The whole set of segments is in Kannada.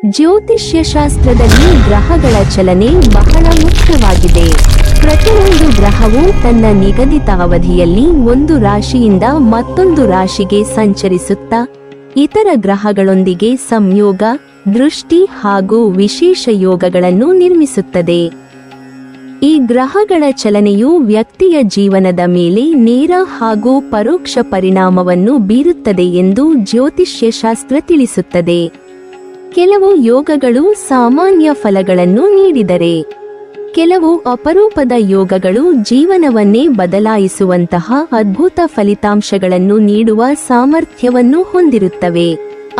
ಜ್ಯೋತಿಷ್ಯ ಶಾಸ್ತ್ರದಲ್ಲಿ ಗ್ರಹಗಳ ಚಲನೆ ಬಹಳ ಮುಖ್ಯವಾಗಿದೆ. ಪ್ರತಿಯೊಂದು ಗ್ರಹವು ತನ್ನ ನಿಗದಿತ ಅವಧಿಯಲ್ಲಿ ಒಂದು ರಾಶಿಯಿಂದ ಮತ್ತೊಂದು ರಾಶಿಗೆ ಸಂಚರಿಸುತ್ತಾ ಇತರ ಗ್ರಹಗಳೊಂದಿಗೆ ಸಂಯೋಗ, ದೃಷ್ಟಿ ಹಾಗೂ ವಿಶೇಷ ಯೋಗಗಳನ್ನು ನಿರ್ಮಿಸುತ್ತದೆ. ಈ ಗ್ರಹಗಳ ಚಲನೆಯು ವ್ಯಕ್ತಿಯ ಜೀವನದ ಮೇಲೆ ನೇರ ಹಾಗೂ ಪರೋಕ್ಷ ಪರಿಣಾಮವನ್ನು ಬೀರುತ್ತದೆ ಎಂದು ಜ್ಯೋತಿಷ್ಯ ಶಾಸ್ತ್ರ ತಿಳಿಸುತ್ತದೆ. ಕೆಲವು ಯೋಗಗಳು ಸಾಮಾನ್ಯ ಫಲಗಳನ್ನು ನೀಡಿದರೆ, ಕೆಲವು ಅಪರೂಪದ ಯೋಗಗಳು ಜೀವನವನ್ನೇ ಬದಲಾಯಿಸುವಂತಹ ಅದ್ಭುತ ಫಲಿತಾಂಶಗಳನ್ನು ನೀಡುವ ಸಾಮರ್ಥ್ಯವನ್ನು ಹೊಂದಿರುತ್ತವೆ.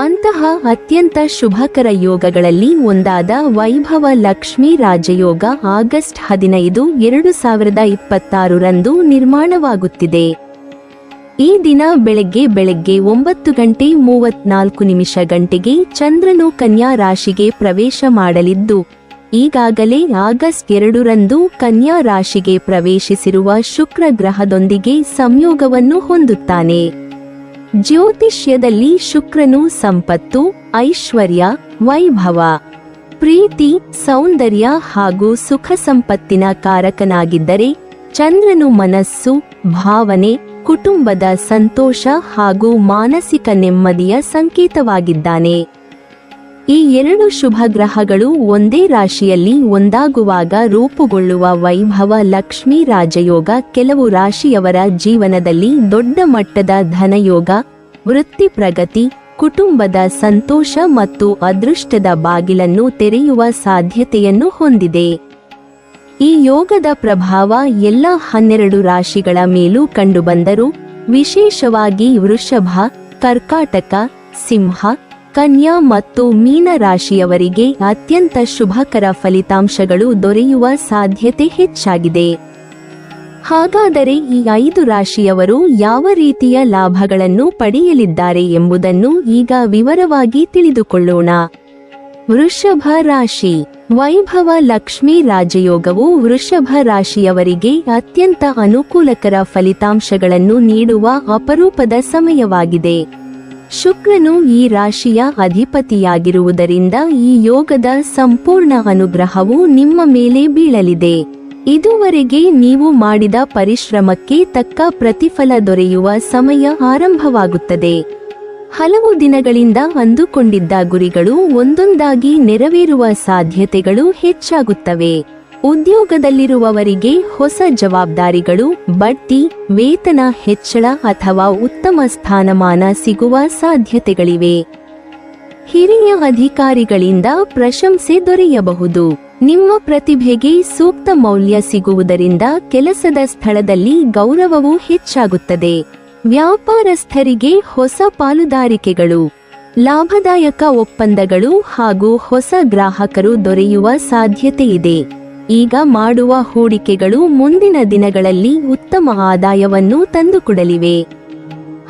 ಅಂತಹ ಅತ್ಯಂತ ಶುಭಕರ ಯೋಗಗಳಲ್ಲಿ ಒಂದಾದ ವೈಭವ ಲಕ್ಷ್ಮೀ ರಾಜಯೋಗ ಆಗಸ್ಟ್ 15, 2026 ರಂದು ನಿರ್ಮಾಣವಾಗುತ್ತಿದೆ. ಈ ದಿನ ಬೆಳಗ್ಗೆ 9:34 ಚಂದ್ರನು ಕನ್ಯಾ ರಾಶಿಗೆ ಪ್ರವೇಶ ಮಾಡಲಿದ್ದು, ಈಗಾಗಲೇ ಆಗಸ್ಟ್ 2 ರಂದು ಕನ್ಯಾ ರಾಶಿಗೆ ಪ್ರವೇಶಿಸಿರುವ ಶುಕ್ರ ಗ್ರಹದೊಂದಿಗೆ ಸಂಯೋಗವನ್ನು ಹೊಂದುತ್ತಾನೆ. ಜ್ಯೋತಿಷ್ಯದಲ್ಲಿ ಶುಕ್ರನು ಸಂಪತ್ತು, ಐಶ್ವರ್ಯ, ವೈಭವ, ಪ್ರೀತಿ, ಸೌಂದರ್ಯ ಹಾಗೂ ಸುಖ ಸಂಪತ್ತಿನ ಕಾರಕನಾಗಿದ್ದರೆ, ಚಂದ್ರನು ಮನಸ್ಸು, ಭಾವನೆ, ಕುಟುಂಬದ ಸಂತೋಷ ಹಾಗೂ ಮಾನಸಿಕ ನೆಮ್ಮದಿಯ ಸಂಕೇತವಾಗಿದ್ದಾನೆ. ಈ ಎರಡು ಶುಭ ಗ್ರಹಗಳು ಒಂದೇ ರಾಶಿಯಲ್ಲಿ ಒಂದಾಗುವಾಗ ರೂಪುಗೊಳ್ಳುವ ವೈಭವ ಲಕ್ಷ್ಮೀ ರಾಜಯೋಗ ಕೆಲವು ರಾಶಿಯವರ ಜೀವನದಲ್ಲಿ ದೊಡ್ಡ ಮಟ್ಟದ ಧನಯೋಗ, ವೃತ್ತಿ ಪ್ರಗತಿ, ಕುಟುಂಬದ ಸಂತೋಷ ಮತ್ತು ಅದೃಷ್ಟದ ಬಾಗಿಲನ್ನು ತೆರೆಯುವ ಸಾಧ್ಯತೆಯನ್ನು ಹೊಂದಿದೆ. ಈ ಯೋಗದ ಪ್ರಭಾವ ಎಲ್ಲ 12 ರಾಶಿಗಳ ಮೇಲೂ ಕಂಡುಬಂದರೂ, ವಿಶೇಷವಾಗಿ ವೃಷಭ, ಕರ್ಕಾಟಕ, ಸಿಂಹ, ಕನ್ಯಾ ಮತ್ತು ಮೀನ ರಾಶಿಯವರಿಗೆ ಅತ್ಯಂತ ಶುಭಕರ ಫಲಿತಾಂಶಗಳು ದೊರೆಯುವ ಸಾಧ್ಯತೆ ಹೆಚ್ಚಾಗಿದೆ. ಹಾಗಾದರೆ ಈ 5 ರಾಶಿಯವರು ಯಾವ ರೀತಿಯ ಲಾಭಗಳನ್ನು ಪಡೆಯಲಿದ್ದಾರೆ ಎಂಬುದನ್ನು ಈಗ ವಿವರವಾಗಿ ತಿಳಿದುಕೊಳ್ಳೋಣ. ವೃಷಭ ರಾಶಿ. ವೈಭವ ಲಕ್ಷ್ಮೀ ರಾಜಯೋಗವು ವೃಷಭ ರಾಶಿಯವರಿಗೆ ಅತ್ಯಂತ ಅನುಕೂಲಕರ ಫಲಿತಾಂಶಗಳನ್ನು ನೀಡುವ ಅಪರೂಪದ ಸಮಯವಾಗಿದೆ. ಶುಕ್ರನು ಈ ರಾಶಿಯ ಅಧಿಪತಿಯಾಗಿರುವುದರಿಂದ ಈ ಯೋಗದ ಸಂಪೂರ್ಣ ಅನುಗ್ರಹವು ನಿಮ್ಮ ಮೇಲೆ ಬೀಳಲಿದೆ. ಇದುವರೆಗೆ ನೀವು ಮಾಡಿದ ಪರಿಶ್ರಮಕ್ಕೆ ತಕ್ಕ ಪ್ರತಿಫಲ ದೊರೆಯುವ ಸಮಯ ಆರಂಭವಾಗುತ್ತದೆ. ಹಲವು ದಿನಗಳಿಂದ ಅಂದುಕೊಂಡಿದ್ದ ಗುರಿಗಳು ಒಂದೊಂದಾಗಿ ನೆರವೇರುವ ಸಾಧ್ಯತೆಗಳು ಹೆಚ್ಚಾಗುತ್ತವೆ. ಉದ್ಯೋಗದಲ್ಲಿರುವವರಿಗೆ ಹೊಸ ಜವಾಬ್ದಾರಿಗಳು, ಬಡ್ತಿ, ವೇತನ ಹೆಚ್ಚಳ ಅಥವಾ ಉತ್ತಮ ಸ್ಥಾನಮಾನ ಸಿಗುವ ಸಾಧ್ಯತೆಗಳಿವೆ. ಹಿರಿಯ ಅಧಿಕಾರಿಗಳಿಂದ ಪ್ರಶಂಸೆ ದೊರೆಯಬಹುದು. ನಿಮ್ಮ ಪ್ರತಿಭೆಗೆ ಸೂಕ್ತ ಮೌಲ್ಯ ಸಿಗುವುದರಿಂದ ಕೆಲಸದ ಸ್ಥಳದಲ್ಲಿ ಗೌರವವು ಹೆಚ್ಚಾಗುತ್ತದೆ. ವ್ಯಾಪಾರಸ್ಥರಿಗೆ ಹೊಸ ಪಾಲುದಾರಿಕೆಗಳು, ಲಾಭದಾಯಕ ಒಪ್ಪಂದಗಳು ಹಾಗೂ ಹೊಸ ಗ್ರಾಹಕರು ದೊರೆಯುವ ಸಾಧ್ಯತೆಯಿದೆ. ಈಗ ಮಾಡುವ ಹೂಡಿಕೆಗಳು ಮುಂದಿನ ದಿನಗಳಲ್ಲಿ ಉತ್ತಮ ಆದಾಯವನ್ನು ತಂದುಕೊಡಲಿವೆ.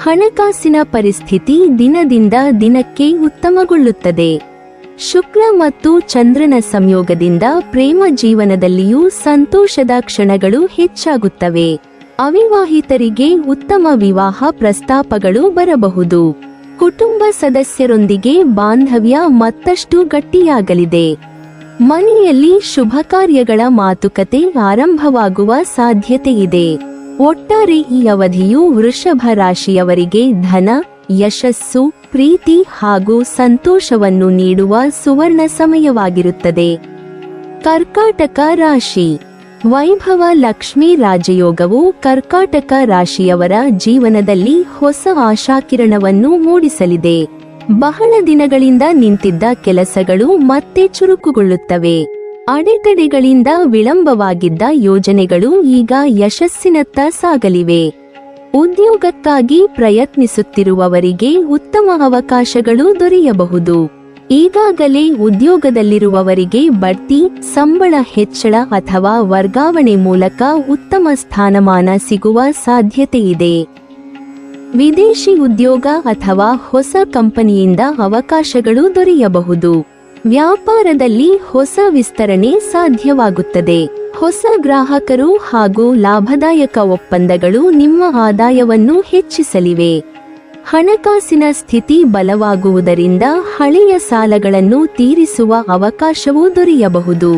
ಹಣಕಾಸಿನ ಪರಿಸ್ಥಿತಿ ದಿನದಿಂದ ದಿನಕ್ಕೆ ಉತ್ತಮಗೊಳ್ಳುತ್ತದೆ. ಶುಕ್ರ ಮತ್ತು ಚಂದ್ರನ ಸಂಯೋಗದಿಂದ ಪ್ರೇಮ ಜೀವನದಲ್ಲಿಯೂ ಸಂತೋಷದ ಕ್ಷಣಗಳು ಹೆಚ್ಚಾಗುತ್ತವೆ. ಅವಿವಾಹಿತರಿಗೆ ಉತ್ತಮ ವಿವಾಹ ಪ್ರಸ್ತಾಪಗಳು ಬರಬಹುದು. ಕುಟುಂಬ ಸದಸ್ಯರೊಂದಿಗೆ ಬಾಂಧವ್ಯ ಮತ್ತಷ್ಟು ಗಟ್ಟಿಯಾಗಲಿದೆ. ಮನೆಯಲ್ಲಿ ಶುಭ ಕಾರ್ಯಗಳ ಮಾತುಕತೆ ಆರಂಭವಾಗುವ ಸಾಧ್ಯತೆಯಿದೆ. ಒಟ್ಟಾರೆ ಈ ಅವಧಿಯು ವೃಷಭ ರಾಶಿಯವರಿಗೆ ಧನ, ಯಶಸ್ಸು, ಪ್ರೀತಿ ಹಾಗೂ ಸಂತೋಷವನ್ನು ನೀಡುವ ಸುವರ್ಣ ಸಮಯವಾಗಿರುತ್ತದೆ. ಕರ್ಕಾಟಕ ರಾಶಿ. ವೈಭವ ಲಕ್ಷ್ಮೀ ರಾಜಯೋಗವು ಕರ್ಕಾಟಕ ರಾಶಿಯವರ ಜೀವನದಲ್ಲಿ ಹೊಸ ಆಶಾಕಿರಣವನ್ನು ಮೂಡಿಸಲಿದೆ. ಬಹಳ ದಿನಗಳಿಂದ ನಿಂತಿದ್ದ ಕೆಲಸಗಳು ಮತ್ತೆ ಚುರುಕುಗೊಳ್ಳುತ್ತವೆ. ಅಡೆತಡೆಗಳಿಂದ ವಿಳಂಬವಾಗಿದ್ದ ಯೋಜನೆಗಳು ಈಗ ಯಶಸ್ಸಿನತ್ತ ಸಾಗಲಿವೆ. ಉದ್ಯೋಗಕ್ಕಾಗಿ ಪ್ರಯತ್ನಿಸುತ್ತಿರುವವರಿಗೆ ಉತ್ತಮ ಅವಕಾಶಗಳು ದೊರೆಯಬಹುದು. ಈಗಾಗಲೇ ಉದ್ಯೋಗದಲ್ಲಿರುವವರಿಗೆ ಬಡ್ತಿ, ಸಂಬಳ ಹೆಚ್ಚಳ ಅಥವಾ ವರ್ಗಾವಣೆ ಮೂಲಕ ಉತ್ತಮ ಸ್ಥಾನಮಾನ ಸಿಗುವ ಸಾಧ್ಯತೆಯಿದೆ. ವಿದೇಶಿ ಉದ್ಯೋಗ ಅಥವಾ ಹೊಸ ಕಂಪನಿಯಿಂದ ಅವಕಾಶಗಳು ದೊರೆಯಬಹುದು. ವ್ಯಾಪಾರದಲ್ಲಿ ಹೊಸ ವಿಸ್ತರಣೆ ಸಾಧ್ಯವಾಗುತ್ತದೆ. ಹೊಸ ಗ್ರಾಹಕರು ಹಾಗೂ ಲಾಭದಾಯಕ ಒಪ್ಪಂದಗಳು ನಿಮ್ಮ ಆದಾಯವನ್ನು ಹೆಚ್ಚಿಸಲಿವೆ. ಹಣಕಾಸಿನ ಸ್ಥಿತಿ ಬಲವಾಗುವುದರಿಂದ ಹಳೆಯ ಸಾಲಗಳನ್ನು ತೀರಿಸುವ ಅವಕಾಶವೂ ದೊರೆಯಬಹುದು.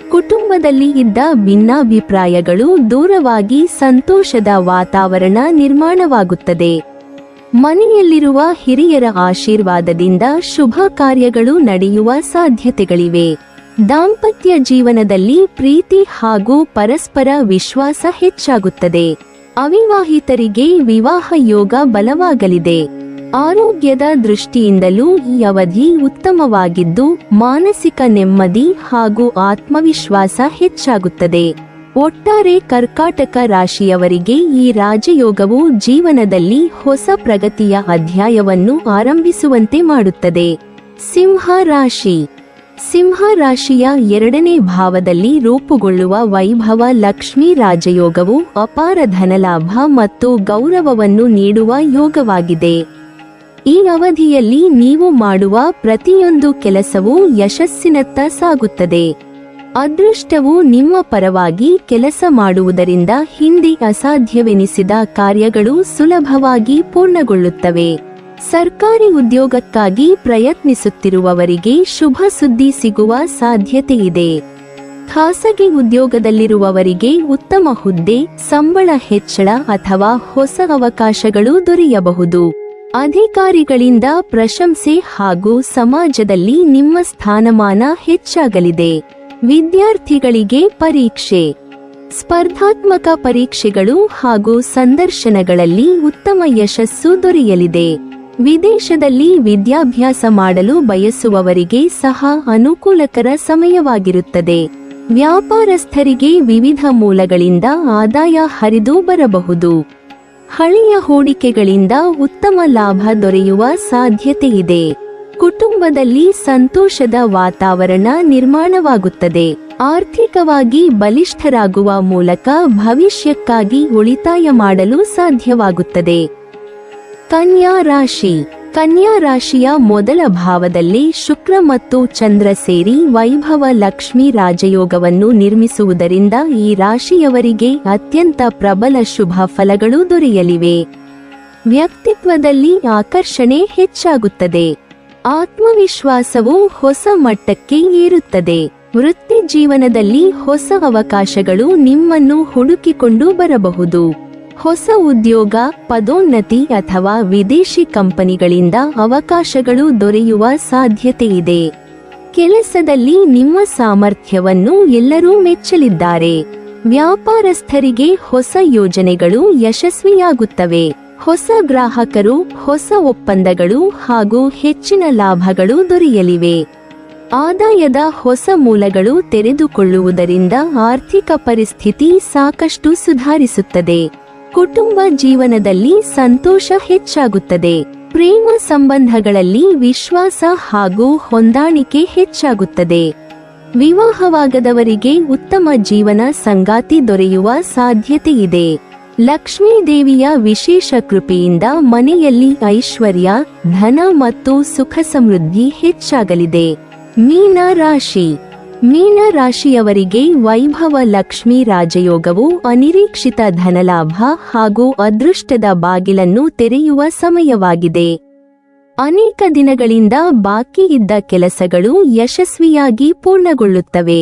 ಕುಟುಂಬದಲ್ಲಿ ಇದ್ದ ಭಿನ್ನಾಭಿಪ್ರಾಯಗಳು ದೂರವಾಗಿ ಸಂತೋಷದ ವಾತಾವರಣ ನಿರ್ಮಾಣವಾಗುತ್ತದೆ. ಮನೆಯಲ್ಲಿರುವ ಹಿರಿಯರ ಆಶೀರ್ವಾದದಿಂದ ಶುಭ ಕಾರ್ಯಗಳು ನಡೆಯುವ ಸಾಧ್ಯತೆಗಳಿವೆ. ದಾಂಪತ್ಯ ಜೀವನದಲ್ಲಿ ಪ್ರೀತಿ ಹಾಗೂ ಪರಸ್ಪರ ವಿಶ್ವಾಸ ಹೆಚ್ಚಾಗುತ್ತದೆ. ಅವಿವಾಹಿತರಿಗೆ ವಿವಾಹ ಯೋಗ ಬಲವಾಗಲಿದೆ. ಆರೋಗ್ಯದ ದೃಷ್ಟಿಯಿಂದಲೂ ಈ ಅವಧಿ ಉತ್ತಮವಾಗಿದ್ದು ಮಾನಸಿಕ ನೆಮ್ಮದಿ ಹಾಗೂ ಆತ್ಮವಿಶ್ವಾಸ ಹೆಚ್ಚಾಗುತ್ತದೆ. ಒಟ್ಟಾರೆ ಕರ್ಕಾಟಕ ರಾಶಿಯವರಿಗೆ ಈ ರಾಜಯೋಗವು ಜೀವನದಲ್ಲಿ ಹೊಸ ಪ್ರಗತಿಯ ಅಧ್ಯಾಯವನ್ನು ಆರಂಭಿಸುವಂತೆ ಮಾಡುತ್ತದೆ. ಸಿಂಹ ರಾಶಿ. ಸಿಂಹ ರಾಶಿಯ 2ನೇ ಭಾವದಲ್ಲಿ ರೂಪುಗೊಳ್ಳುವ ವೈಭವ ಲಕ್ಷ್ಮೀ ರಾಜಯೋಗವು ಅಪಾರ ಧನಲಾಭ ಮತ್ತು ಗೌರವವನ್ನು ನೀಡುವ ಯೋಗವಾಗಿದೆ. ಈ ಅವಧಿಯಲ್ಲಿ ನೀವು ಮಾಡುವ ಪ್ರತಿಯೊಂದು ಕೆಲಸವೂ ಯಶಸ್ಸಿನತ್ತ ಸಾಗುತ್ತದೆ. ಅದೃಷ್ಟವು ನಿಮ್ಮ ಪರವಾಗಿ ಕೆಲಸ ಮಾಡುವುದರಿಂದ ಹಿಂದೆ ಅಸಾಧ್ಯವೆನಿಸಿದ ಕಾರ್ಯಗಳು ಸುಲಭವಾಗಿ ಪೂರ್ಣಗೊಳ್ಳುತ್ತವೆ. ಸರ್ಕಾರಿ ಉದ್ಯೋಗಕ್ಕಾಗಿ ಪ್ರಯತ್ನಿಸುತ್ತಿರುವವರಿಗೆ ಶುಭ ಸುದ್ದಿ ಸಿಗುವ ಸಾಧ್ಯತೆಯಿದೆ. ಖಾಸಗಿ ಉದ್ಯೋಗದಲ್ಲಿರುವವರಿಗೆ ಉತ್ತಮ ಹುದ್ದೆ, ಸಂಬಳ ಹೆಚ್ಚಳ ಅಥವಾ ಹೊಸ ಅವಕಾಶಗಳು ದೊರೆಯಬಹುದು. ಅಧಿಕಾರಿಗಳಿಂದ ಪ್ರಶಂಸೆ ಹಾಗೂ ಸಮಾಜದಲ್ಲಿ ನಿಮ್ಮ ಸ್ಥಾನಮಾನ ಹೆಚ್ಚಾಗಲಿದೆ. ವಿದ್ಯಾರ್ಥಿಗಳಿಗೆ ಪರೀಕ್ಷೆ, ಸ್ಪರ್ಧಾತ್ಮಕ ಪರೀಕ್ಷೆಗಳು ಹಾಗೂ ಸಂದರ್ಶನಗಳಲ್ಲಿ ಉತ್ತಮ ಯಶಸ್ಸು ದೊರೆಯಲಿದೆ. ವಿದೇಶದಲ್ಲಿ ವಿದ್ಯಾಭ್ಯಾಸ ಮಾಡಲು ಬಯಸುವವರಿಗೆ ಸಹ ಅನುಕೂಲಕರ ಸಮಯವಾಗಿರುತ್ತದೆ. ವ್ಯಾಪಾರಸ್ಥರಿಗೆ ವಿವಿಧ ಮೂಲಗಳಿಂದ ಆದಾಯ ಹರಿದು ಬರಬಹುದು. ಹಳೆಯ ಹೂಡಿಕೆಗಳಿಂದ ಉತ್ತಮ ಲಾಭ ದೊರೆಯುವ ಸಾಧ್ಯತೆಯಿದೆ. ಕುಟುಂಬದಲ್ಲಿ ಸಂತೋಷದ ವಾತಾವರಣ ನಿರ್ಮಾಣವಾಗುತ್ತದೆ. ಆರ್ಥಿಕವಾಗಿ ಬಲಿಷ್ಠರಾಗುವ ಮೂಲಕ ಭವಿಷ್ಯಕ್ಕಾಗಿ ಉಳಿತಾಯ ಮಾಡಲು ಸಾಧ್ಯವಾಗುತ್ತದೆ. ಕನ್ಯಾ ರಾಶಿ. ಕನ್ಯಾ ರಾಶಿಯ ಮೊದಲ ಭಾವದಲ್ಲಿ ಶುಕ್ರ ಮತ್ತು ಚಂದ್ರ ಸೇರಿ ವೈಭವ ಲಕ್ಷ್ಮೀ ರಾಜಯೋಗವನ್ನು ನಿರ್ಮಿಸುವುದರಿಂದ ಈ ರಾಶಿಯವರಿಗೆ ಅತ್ಯಂತ ಪ್ರಬಲ ಶುಭ ಫಲಗಳು ದೊರೆಯಲಿವೆ. ವ್ಯಕ್ತಿತ್ವದಲ್ಲಿ ಆಕರ್ಷಣೆ ಹೆಚ್ಚಾಗುತ್ತದೆ. ಆತ್ಮವಿಶ್ವಾಸವು ಹೊಸ ಮಟ್ಟಕ್ಕೆ ಏರುತ್ತದೆ. ವೃತ್ತಿ ಜೀವನದಲ್ಲಿ ಹೊಸ ಅವಕಾಶಗಳು ನಿಮ್ಮನ್ನು ಹುಡುಕಿಕೊಂಡು ಬರಬಹುದು. ಹೊಸ ಉದ್ಯೋಗ, ಪದೋನ್ನತಿ ಅಥವಾ ವಿದೇಶಿ ಕಂಪನಿಗಳಿಂದ ಅವಕಾಶಗಳು ದೊರೆಯುವ ಸಾಧ್ಯತೆಯಿದೆ. ಕೆಲಸದಲ್ಲಿ ನಿಮ್ಮ ಸಾಮರ್ಥ್ಯವನ್ನು ಎಲ್ಲರೂ ಮೆಚ್ಚಲಿದ್ದಾರೆ. ವ್ಯಾಪಾರಸ್ಥರಿಗೆ ಹೊಸ ಯೋಜನೆಗಳು ಯಶಸ್ವಿಯಾಗುತ್ತವೆ. ಹೊಸ ಗ್ರಾಹಕರು, ಹೊಸ ಒಪ್ಪಂದಗಳು ಹಾಗೂ ಹೆಚ್ಚಿನ ಲಾಭಗಳು ದೊರೆಯಲಿವೆ. ಆದಾಯದ ಹೊಸ ಮೂಲಗಳು ತೆರೆದುಕೊಳ್ಳುವುದರಿಂದ ಆರ್ಥಿಕ ಪರಿಸ್ಥಿತಿ ಸಾಕಷ್ಟು ಸುಧಾರಿಸುತ್ತದೆ. ಕುಟುಂಬ ಜೀವನದಲ್ಲಿ ಸಂತೋಷ ಹೆಚ್ಚಾಗುತ್ತದೆ. ಪ್ರೇಮ ಸಂಬಂಧಗಳಲ್ಲಿ ವಿಶ್ವಾಸ ಹಾಗೂ ಹೊಂದಾಣಿಕೆ ಹೆಚ್ಚಾಗುತ್ತದೆ. ವಿವಾಹವಾಗದವರಿಗೆ ಉತ್ತಮ ಜೀವನ ಸಂಗಾತಿ ದೊರೆಯುವ ಸಾಧ್ಯತೆಯಿದೆ. ಲಕ್ಷ್ಮೀ ದೇವಿಯ ವಿಶೇಷ ಕೃಪೆಯಿಂದ ಮನೆಯಲ್ಲಿ ಐಶ್ವರ್ಯ, ಧನ ಮತ್ತು ಸುಖ ಸಮೃದ್ಧಿ ಹೆಚ್ಚಾಗಲಿದೆ. ಮೀನ ರಾಶಿ. ಮೀನ ರಾಶಿಯವರಿಗೆ ವೈಭವ ಲಕ್ಷ್ಮೀ ರಾಜಯೋಗವು ಅನಿರೀಕ್ಷಿತ ಧನಲಾಭ ಹಾಗೂ ಅದೃಷ್ಟದ ಬಾಗಿಲನ್ನು ತೆರೆಯುವ ಸಮಯವಾಗಿದೆ. ಅನೇಕ ದಿನಗಳಿಂದ ಬಾಕಿ ಇದ್ದ ಕೆಲಸಗಳು ಯಶಸ್ವಿಯಾಗಿ ಪೂರ್ಣಗೊಳ್ಳುತ್ತವೆ.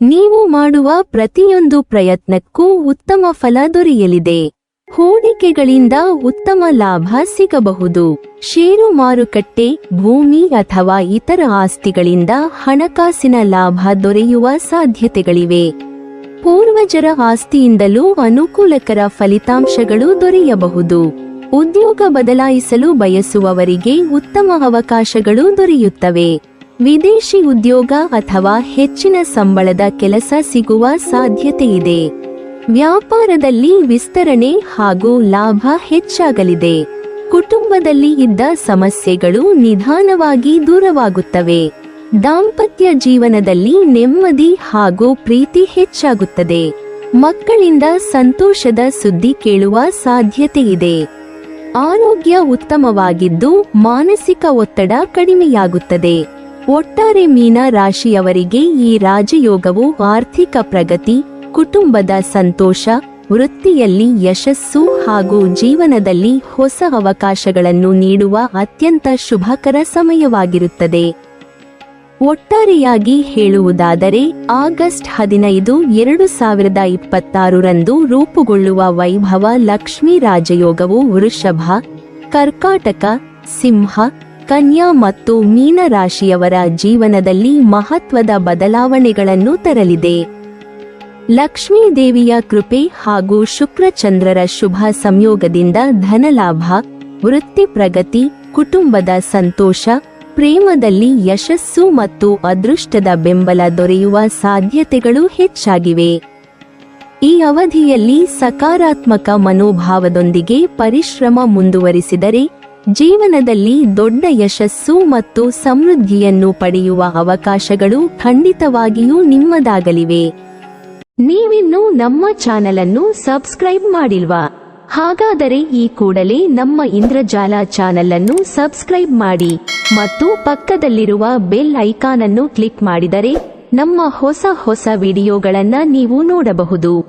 ನೀವು ಮಾಡುವ ಪ್ರತಿಯೊಂದು ಪ್ರಯತ್ನಕ್ಕೂ ಉತ್ತಮ ಫಲ ದೊರೆಯಲಿದೆ. ಹೂಡಿಕೆಗಳಿಂದ ಉತ್ತಮ ಲಾಭ ಸಿಗಬಹುದು. ಷೇರು ಮಾರುಕಟ್ಟೆ, ಭೂಮಿ ಅಥವಾ ಇತರ ಆಸ್ತಿಗಳಿಂದ ಹಣಕಾಸಿನ ಲಾಭ ದೊರೆಯುವ ಸಾಧ್ಯತೆಗಳಿವೆ. ಪೂರ್ವಜರ ಆಸ್ತಿಯಿಂದಲೂ ಅನುಕೂಲಕರ ಫಲಿತಾಂಶಗಳು ದೊರೆಯಬಹುದು. ಉದ್ಯೋಗ ಬದಲಾಯಿಸಲು ಬಯಸುವವರಿಗೆ ಉತ್ತಮ ಅವಕಾಶಗಳು ದೊರೆಯುತ್ತವೆ. ವಿದೇಶಿ ಉದ್ಯೋಗ ಅಥವಾ ಹೆಚ್ಚಿನ ಸಂಬಳದ ಕೆಲಸ ಸಿಗುವ ಸಾಧ್ಯತೆಯಿದೆ. ವ್ಯಾಪಾರದಲ್ಲಿ ವಿಸ್ತರಣೆ ಹಾಗೂ ಲಾಭ ಹೆಚ್ಚಾಗಲಿದೆ. ಕುಟುಂಬದಲ್ಲಿ ಇದ್ದ ಸಮಸ್ಯೆಗಳು ನಿಧಾನವಾಗಿ ದೂರವಾಗುತ್ತವೆ. ದಾಂಪತ್ಯ ಜೀವನದಲ್ಲಿ ನೆಮ್ಮದಿ ಹಾಗೂ ಪ್ರೀತಿ ಹೆಚ್ಚಾಗುತ್ತದೆ. ಮಕ್ಕಳಿಂದ ಸಂತೋಷದ ಸುದ್ದಿ ಕೇಳುವ ಸಾಧ್ಯತೆಯಿದೆ. ಆರೋಗ್ಯ ಉತ್ತಮವಾಗಿದ್ದು ಮಾನಸಿಕ ಒತ್ತಡ ಕಡಿಮೆಯಾಗುತ್ತದೆ. ಒಟ್ಟಾರೆ ಮೀನ ರಾಶಿಯವರಿಗೆ ಈ ರಾಜಯೋಗವು ಆರ್ಥಿಕ ಪ್ರಗತಿ, ಕುಟುಂಬದ ಸಂತೋಷ, ವೃತ್ತಿಯಲ್ಲಿ ಯಶಸ್ಸು ಹಾಗೂ ಜೀವನದಲ್ಲಿ ಹೊಸ ಅವಕಾಶಗಳನ್ನು ನೀಡುವ ಅತ್ಯಂತ ಶುಭಕರ ಸಮಯವಾಗಿರುತ್ತದೆ. ಒಟ್ಟಾರೆಯಾಗಿ ಹೇಳುವುದಾದರೆ ಆಗಸ್ಟ್ 15, 2026 ರೂಪುಗೊಳ್ಳುವ ವೈಭವ ಲಕ್ಷ್ಮೀ ರಾಜಯೋಗವು ವೃಷಭ, ಕರ್ಕಾಟಕ, ಸಿಂಹ, ಕನ್ಯಾ ಮತ್ತು ಮೀನ ರಾಶಿಯವರ ಜೀವನದಲ್ಲಿ ಮಹತ್ವದ ಬದಲಾವಣೆಗಳನ್ನು ತರಲಿದೆ. ಲಕ್ಷ್ಮೀ ದೇವಿಯ ಕೃಪೆ ಹಾಗೂ ಶುಕ್ರಚಂದ್ರರ ಶುಭ ಸಂಯೋಗದಿಂದ ಧನಲಾಭ, ವೃತ್ತಿ ಪ್ರಗತಿ, ಕುಟುಂಬದ ಸಂತೋಷ, ಪ್ರೇಮದಲ್ಲಿ ಯಶಸ್ಸು ಮತ್ತು ಅದೃಷ್ಟದ ಬೆಂಬಲ ದೊರೆಯುವ ಸಾಧ್ಯತೆಗಳು ಹೆಚ್ಚಾಗಿವೆ. ಈ ಅವಧಿಯಲ್ಲಿ ಸಕಾರಾತ್ಮಕ ಮನೋಭಾವದೊಂದಿಗೆ ಪರಿಶ್ರಮ ಮುಂದುವರಿಸಿದರೆ ಜೀವನದಲ್ಲಿ ದೊಡ್ಡ ಯಶಸ್ಸು ಮತ್ತು ಸಮೃದ್ಧಿಯನ್ನು ಪಡೆಯುವ ಅವಕಾಶಗಳು ಖಂಡಿತವಾಗಿಯೂ ನಿಮ್ಮದಾಗಲಿವೆ. ನೀವಿನ್ನೂ ನಮ್ಮ ಚಾನೆಲ್ ಅನ್ನು ಸಬ್ಸ್ಕ್ರೈಬ್ ಮಾಡಿಲ್ವಾ? ಹಾಗಾದರೆ ಈ ಕೂಡಲೇ ನಮ್ಮ ಇಂದ್ರಜಾಲ ಚಾನೆಲ್ ಅನ್ನು ಸಬ್ಸ್ಕ್ರೈಬ್ ಮಾಡಿ ಮತ್ತು ಪಕ್ಕದಲ್ಲಿರುವ ಬೆಲ್ ಐಕಾನ್ ಅನ್ನು ಕ್ಲಿಕ್ ಮಾಡಿದರೆ ನಮ್ಮ ಹೊಸ ವಿಡಿಯೋಗಳನ್ನು ನೀವು ನೋಡಬಹುದು.